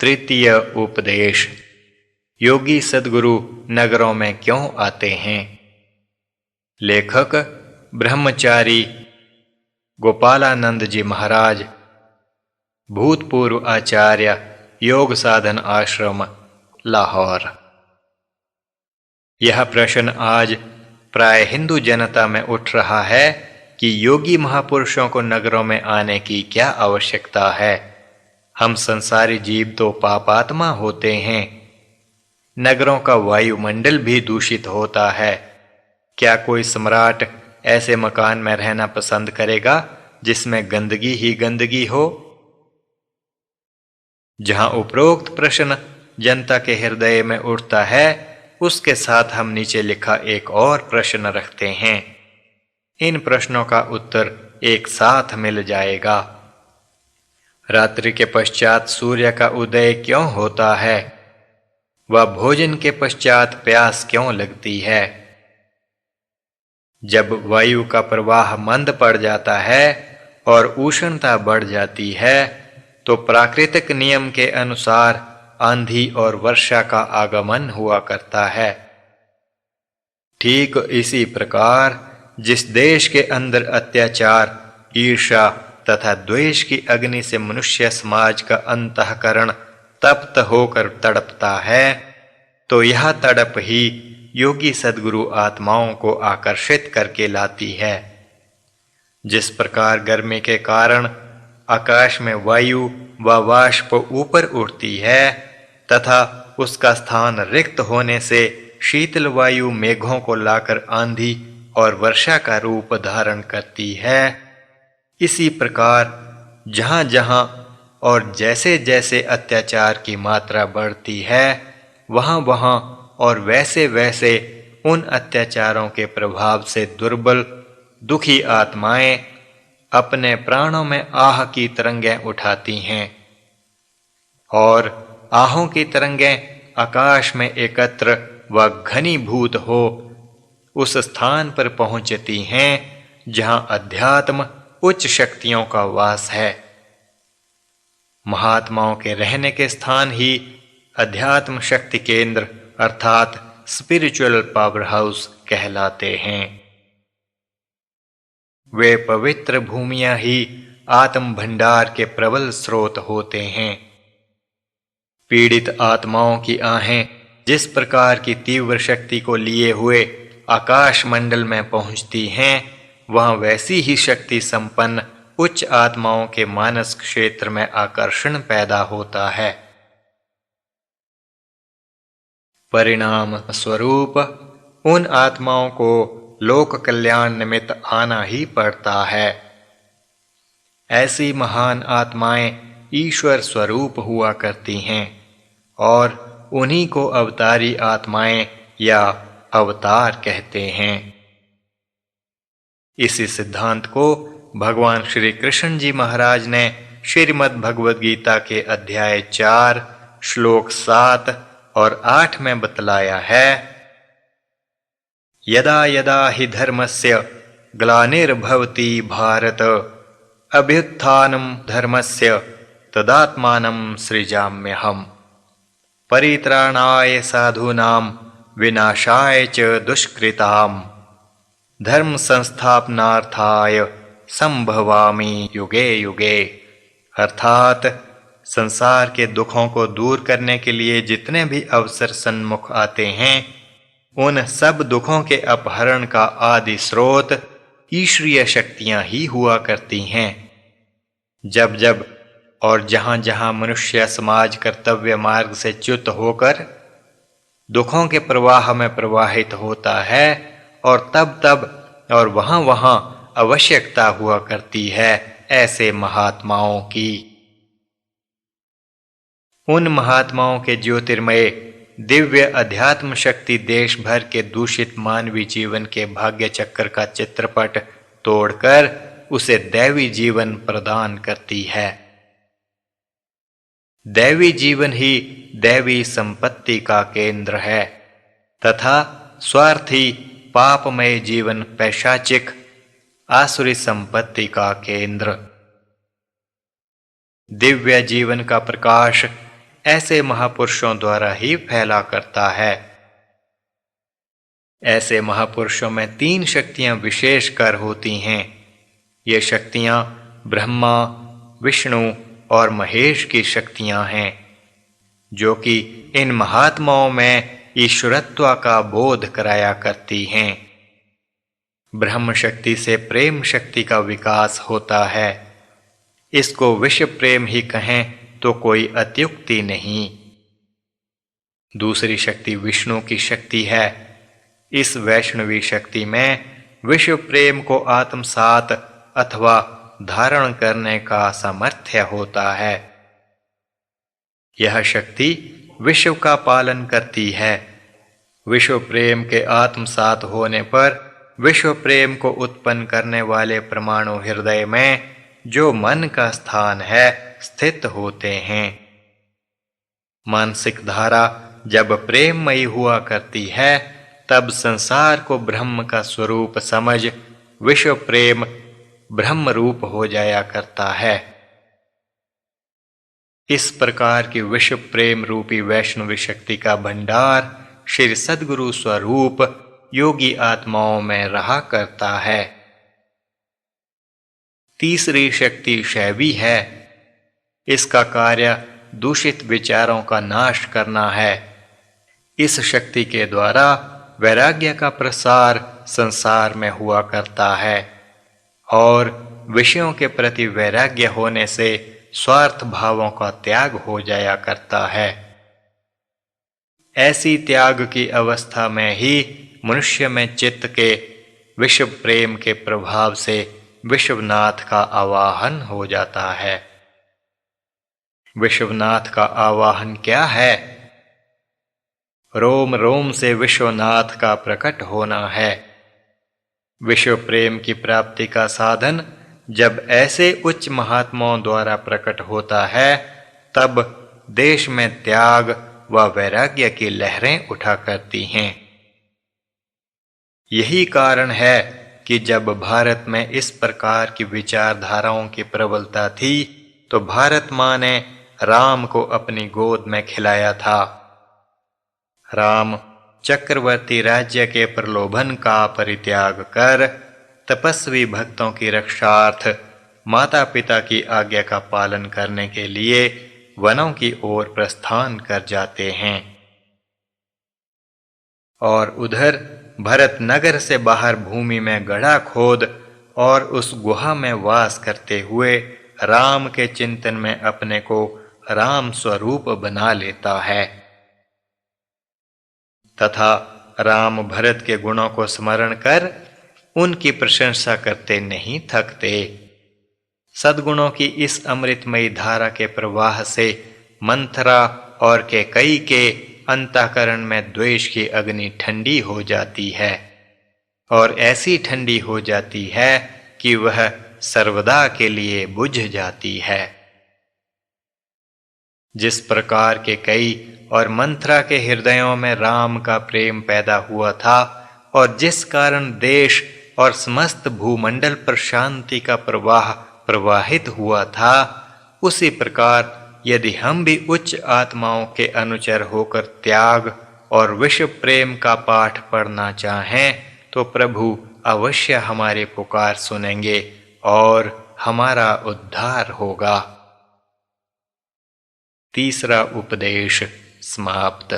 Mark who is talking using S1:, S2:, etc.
S1: तृतीय उपदेश। योगी सद्गुरु नगरों में क्यों आते हैं? लेखक ब्रह्मचारी गोपालानंद जी महाराज, भूतपूर्व आचार्य, योग साधन आश्रम, लाहौर। यह प्रश्न आज प्राय हिंदू जनता में उठ रहा है कि योगी महापुरुषों को नगरों में आने की क्या आवश्यकता है। हम संसारी जीव तो पापात्मा होते हैं। नगरों का वायुमंडल भी दूषित होता है। क्या कोई सम्राट ऐसे मकान में रहना पसंद करेगा जिसमें गंदगी ही गंदगी हो? जहां उपरोक्त प्रश्न जनता के हृदय में उठता है, उसके साथ हम नीचे लिखा एक और प्रश्न रखते हैं। इन प्रश्नों का उत्तर एक साथ मिल जाएगा। रात्रि के पश्चात सूर्य का उदय क्यों होता है? वह भोजन के पश्चात प्यास क्यों लगती है? जब वायु का प्रवाह मंद पड़ जाता है और उष्णता बढ़ जाती है, तो प्राकृतिक नियम के अनुसार आंधी और वर्षा का आगमन हुआ करता है। ठीक इसी प्रकार जिस देश के अंदर अत्याचार, ईर्ष्या तथा द्वेष की अग्नि से मनुष्य समाज का अंतःकरण तप्त होकर तड़पता है, तो यह तड़प ही योगी सद्गुरु आत्माओं को आकर्षित करके लाती है। जिस प्रकार गर्मी के कारण आकाश में वायु व वाष्प ऊपर उठती है तथा उसका स्थान रिक्त होने से शीतल वायु मेघों को लाकर आंधी और वर्षा का रूप धारण करती है, इसी प्रकार जहां जहां और जैसे जैसे अत्याचार की मात्रा बढ़ती है, वहां वहां और वैसे वैसे उन अत्याचारों के प्रभाव से दुर्बल दुखी आत्माएं अपने प्राणों में आह की तरंगें उठाती हैं और आहों की तरंगें आकाश में एकत्र व घनीभूत हो उस स्थान पर पहुंचती हैं जहां अध्यात्म उच्च शक्तियों का वास है। महात्माओं के रहने के स्थान ही अध्यात्म शक्ति केंद्र अर्थात स्पिरिचुअल पावर हाउस कहलाते हैं। वे पवित्र भूमियां ही आत्म भंडार के प्रबल स्रोत होते हैं। पीड़ित आत्माओं की आहें जिस प्रकार की तीव्र शक्ति को लिए हुए आकाश मंडल में पहुंचती हैं, वहां वैसी ही शक्ति संपन्न उच्च आत्माओं के मानस क्षेत्र में आकर्षण पैदा होता है। परिणाम स्वरूप उन आत्माओं को लोक कल्याण निमित्त आना ही पड़ता है। ऐसी महान आत्माएं ईश्वर स्वरूप हुआ करती हैं और उन्हीं को अवतारी आत्माएं या अवतार कहते हैं। इसी सिद्धांत को भगवान श्री कृष्ण जी महाराज ने श्रीमद् भगवद गीता के अध्याय 4 श्लोक 7 और 8 में बतलाया है। यदा यदा हि धर्मस्य ग्लानिर्भवति भारत अभ्युत्थानं धर्मस्य तदात्मानं सृजाम्यहम् परित्राणाय साधूनां विनाशाय च दुष्कृताम् धर्म संस्थापनार्थाय संभवामि युगे युगे। अर्थात संसार के दुखों को दूर करने के लिए जितने भी अवसर सन्मुख आते हैं, उन सब दुखों के अपहरण का आदि स्रोत ईश्वरीय शक्तियां ही हुआ करती हैं। जब जब और जहां जहां मनुष्य समाज कर्तव्य मार्ग से च्युत होकर दुखों के प्रवाह में प्रवाहित होता है, और तब तब और वहां वहां आवश्यकता हुआ करती है ऐसे महात्माओं की। उन महात्माओं के ज्योतिर्मय दिव्य अध्यात्म शक्ति देश भर के दूषित मानवीय जीवन के भाग्य चक्र का चित्रपट तोड़कर उसे दैवी जीवन प्रदान करती है। दैवी जीवन ही दैवी संपत्ति का केंद्र है तथा स्वार्थी पापमय जीवन पैशाचिक आसुरी संपत्ति का केंद्र। दिव्य जीवन का प्रकाश ऐसे महापुरुषों द्वारा ही फैला करता है। ऐसे महापुरुषों में 3 शक्तियां विशेषकर होती हैं। ये शक्तियां ब्रह्मा, विष्णु और महेश की शक्तियां हैं, जो कि इन महात्माओं में ईश्वरत्व का बोध कराया करती हैं। ब्रह्म शक्ति से प्रेम शक्ति का विकास होता है। इसको विश्व प्रेम ही कहें तो कोई अत्युक्ति नहीं। दूसरी शक्ति विष्णु की शक्ति है। इस वैष्णवी शक्ति में विश्व प्रेम को आत्मसात अथवा धारण करने का सामर्थ्य होता है। यह शक्ति विश्व का पालन करती है। विश्व प्रेम के आत्मसात होने पर विश्व प्रेम को उत्पन्न करने वाले परमाणु हृदय में जो मन का स्थान है स्थित होते हैं। मानसिक धारा जब प्रेममयी हुआ करती है, तब संसार को ब्रह्म का स्वरूप समझ विश्व प्रेम ब्रह्म रूप हो जाया करता है। इस प्रकार की विश्व प्रेम रूपी वैष्णवी शक्ति का भंडार श्री सद्गुरु स्वरूप योगी आत्माओं में रहा करता है। तीसरी शक्ति शैवी है। इसका कार्य दूषित विचारों का नाश करना है। इस शक्ति के द्वारा वैराग्य का प्रसार संसार में हुआ करता है और विषयों के प्रति वैराग्य होने से स्वार्थ भावों का त्याग हो जाया करता है। ऐसी त्याग की अवस्था में ही मनुष्य में चित्त के विश्व प्रेम के प्रभाव से विश्वनाथ का आवाहन हो जाता है। विश्वनाथ का आवाहन क्या है? रोम रोम से विश्वनाथ का प्रकट होना है। विश्व प्रेम की प्राप्ति का साधन जब ऐसे उच्च महात्माओं द्वारा प्रकट होता है, तब देश में त्याग व वैराग्य की लहरें उठा करती हैं। यही कारण है कि जब भारत में इस प्रकार की विचारधाराओं की प्रबलता थी, तो भारत माँ ने राम को अपनी गोद में खिलाया था। राम चक्रवर्ती राज्य के प्रलोभन का परित्याग कर तपस्वी भक्तों की रक्षार्थ माता पिता की आज्ञा का पालन करने के लिए वनों की ओर प्रस्थान कर जाते हैं और उधर भरत नगर से बाहर भूमि में गड्ढा खोद और उस गुहा में वास करते हुए राम के चिंतन में अपने को राम स्वरूप बना लेता है तथा राम भरत के गुणों को स्मरण कर उनकी प्रशंसा करते नहीं थकते। सद्गुणों की इस अमृतमयी धारा के प्रवाह से मंथरा और कैकेयी के अंतःकरण में द्वेष की अग्नि ठंडी हो जाती है और ऐसी ठंडी हो जाती है कि वह सर्वदा के लिए बुझ जाती है। जिस प्रकार कैकेयी और मंथरा के हृदयों में राम का प्रेम पैदा हुआ था और जिस कारण देश और समस्त भूमंडल पर शांति का प्रवाह प्रवाहित हुआ था, उसी प्रकार यदि हम भी उच्च आत्माओं के अनुचर होकर त्याग और विश्व प्रेम का पाठ पढ़ना चाहें, तो प्रभु अवश्य हमारी पुकार सुनेंगे और हमारा उद्धार होगा। तीसरा उपदेश समाप्त।